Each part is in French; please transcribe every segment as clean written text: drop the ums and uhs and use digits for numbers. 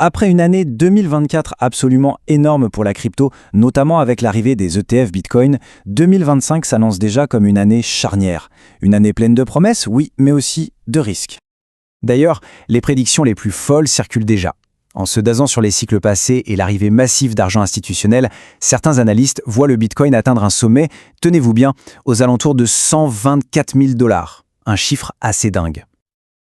Après une année 2024 absolument énorme pour la crypto, notamment avec l'arrivée des ETF Bitcoin, 2025 s'annonce déjà comme une année charnière. Une année pleine de promesses, oui, mais aussi de risques. D'ailleurs, les prédictions les plus folles circulent déjà. En se basant sur les cycles passés et l'arrivée massive d'argent institutionnel, certains analystes voient le Bitcoin atteindre un sommet, tenez-vous bien, aux alentours de 124 000 $. Un chiffre assez dingue.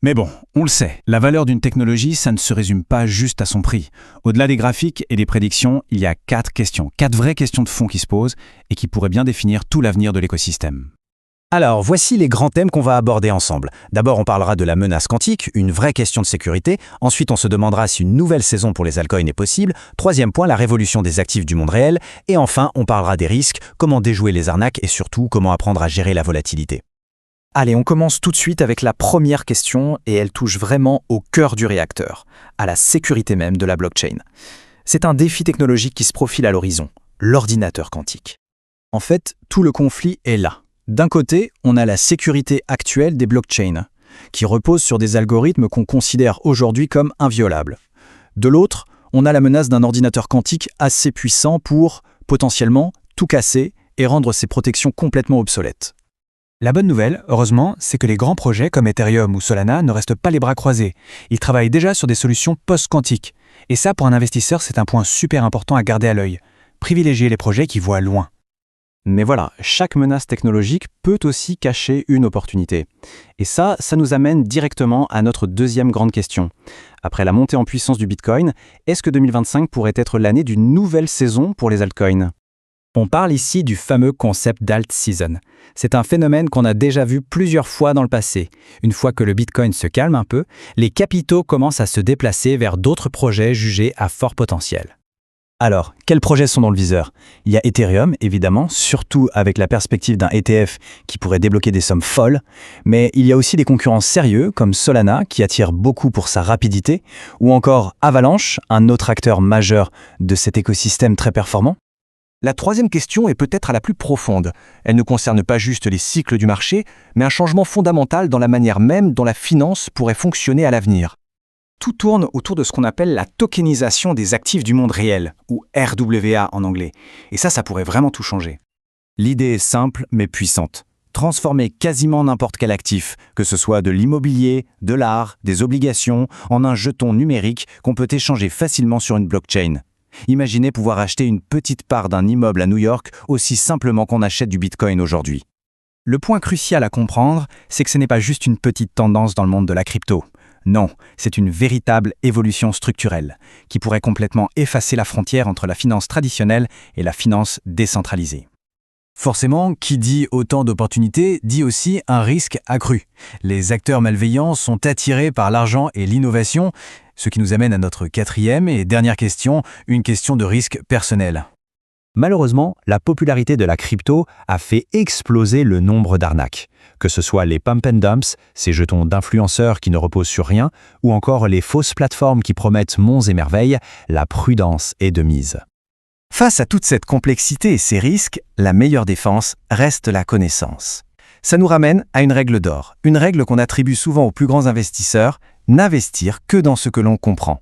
Mais bon, on le sait, la valeur d'une technologie, ça ne se résume pas juste à son prix. Au-delà des graphiques et des prédictions, il y a 4 vraies questions de fond qui se posent et qui pourraient bien définir tout l'avenir de l'écosystème. Alors, voici les grands thèmes qu'on va aborder ensemble. D'abord, on parlera de la menace quantique, une vraie question de sécurité. Ensuite, on se demandera si une nouvelle saison pour les altcoins est possible. Troisième point, la révolution des actifs du monde réel. Et enfin, on parlera des risques, comment déjouer les arnaques et surtout, comment apprendre à gérer la volatilité. Allez, on commence tout de suite avec la première question et elle touche vraiment au cœur du réacteur, à la sécurité même de la blockchain. C'est un défi technologique qui se profile à l'horizon, l'ordinateur quantique. En fait, tout le conflit est là. D'un côté, on a la sécurité actuelle des blockchains, qui reposent sur des algorithmes qu'on considère aujourd'hui comme inviolables. De l'autre, on a la menace d'un ordinateur quantique assez puissant pour, potentiellement, tout casser et rendre ses protections complètement obsolètes. La bonne nouvelle, heureusement, c'est que les grands projets comme Ethereum ou Solana ne restent pas les bras croisés. Ils travaillent déjà sur des solutions post-quantiques. Et ça, pour un investisseur, c'est un point super important à garder à l'œil. Privilégier les projets qui voient loin. Mais voilà, chaque menace technologique peut aussi cacher une opportunité. Et ça nous amène directement à notre deuxième grande question. Après la montée en puissance du Bitcoin, est-ce que 2025 pourrait être l'année d'une nouvelle saison pour les altcoins ? On parle ici du fameux concept d'alt season. C'est un phénomène qu'on a déjà vu plusieurs fois dans le passé. Une fois que le Bitcoin se calme un peu, les capitaux commencent à se déplacer vers d'autres projets jugés à fort potentiel. Alors, quels projets sont dans le viseur ? Il y a Ethereum, évidemment, surtout avec la perspective d'un ETF qui pourrait débloquer des sommes folles, mais il y a aussi des concurrents sérieux comme Solana qui attire beaucoup pour sa rapidité, ou encore Avalanche, un autre acteur majeur de cet écosystème très performant. La troisième question est peut-être la plus profonde. Elle ne concerne pas juste les cycles du marché, mais un changement fondamental dans la manière même dont la finance pourrait fonctionner à l'avenir. Tout tourne autour de ce qu'on appelle la tokenisation des actifs du monde réel, ou RWA en anglais. Et ça pourrait vraiment tout changer. L'idée est simple mais puissante. Transformer quasiment n'importe quel actif, que ce soit de l'immobilier, de l'art, des obligations, en un jeton numérique qu'on peut échanger facilement sur une blockchain. Imaginez pouvoir acheter une petite part d'un immeuble à New York aussi simplement qu'on achète du Bitcoin aujourd'hui. Le point crucial à comprendre, c'est que ce n'est pas juste une petite tendance dans le monde de la crypto. Non, c'est une véritable évolution structurelle, qui pourrait complètement effacer la frontière entre la finance traditionnelle et la finance décentralisée. Forcément, qui dit autant d'opportunités dit aussi un risque accru. Les acteurs malveillants sont attirés par l'argent et l'innovation, ce qui nous amène à notre quatrième et dernière question, une question de risque personnel. Malheureusement, la popularité de la crypto a fait exploser le nombre d'arnaques. Que ce soit les pump and dumps, ces jetons d'influenceurs qui ne reposent sur rien, ou encore les fausses plateformes qui promettent monts et merveilles, la prudence est de mise. Face à toute cette complexité et ces risques, la meilleure défense reste la connaissance. Ça nous ramène à une règle d'or, une règle qu'on attribue souvent aux plus grands investisseurs, n'investir que dans ce que l'on comprend.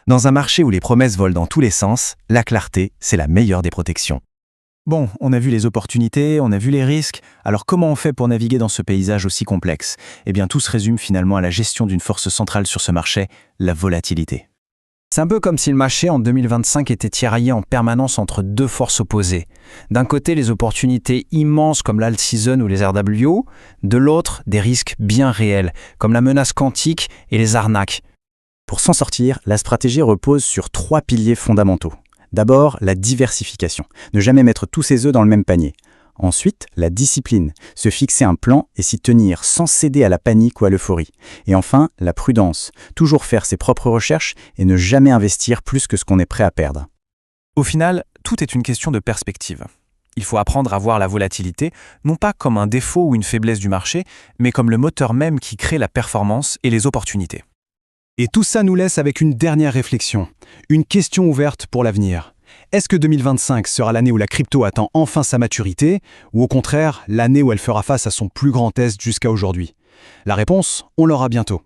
Dans un marché où les promesses volent dans tous les sens, la clarté, c'est la meilleure des protections. Bon, on a vu les opportunités, on a vu les risques, alors comment on fait pour naviguer dans ce paysage aussi complexe ? Eh bien, tout se résume finalement à la gestion d'une force centrale sur ce marché, la volatilité. C'est un peu comme si le marché en 2025 était tiraillé en permanence entre deux forces opposées. D'un côté, les opportunités immenses comme l'alt season ou les RWO, de l'autre, des risques bien réels, comme la menace quantique et les arnaques. Pour s'en sortir, la stratégie repose sur 3 piliers fondamentaux. D'abord, la diversification, ne jamais mettre tous ses œufs dans le même panier. Ensuite, la discipline, se fixer un plan et s'y tenir sans céder à la panique ou à l'euphorie. Et enfin, la prudence, toujours faire ses propres recherches et ne jamais investir plus que ce qu'on est prêt à perdre. Au final, tout est une question de perspective. Il faut apprendre à voir la volatilité, non pas comme un défaut ou une faiblesse du marché, mais comme le moteur même qui crée la performance et les opportunités. Et tout ça nous laisse avec une dernière réflexion, une question ouverte pour l'avenir. Est-ce que 2025 sera l'année où la crypto atteint enfin sa maturité, ou au contraire, l'année où elle fera face à son plus grand test jusqu'à aujourd'hui ? La réponse, on l'aura bientôt.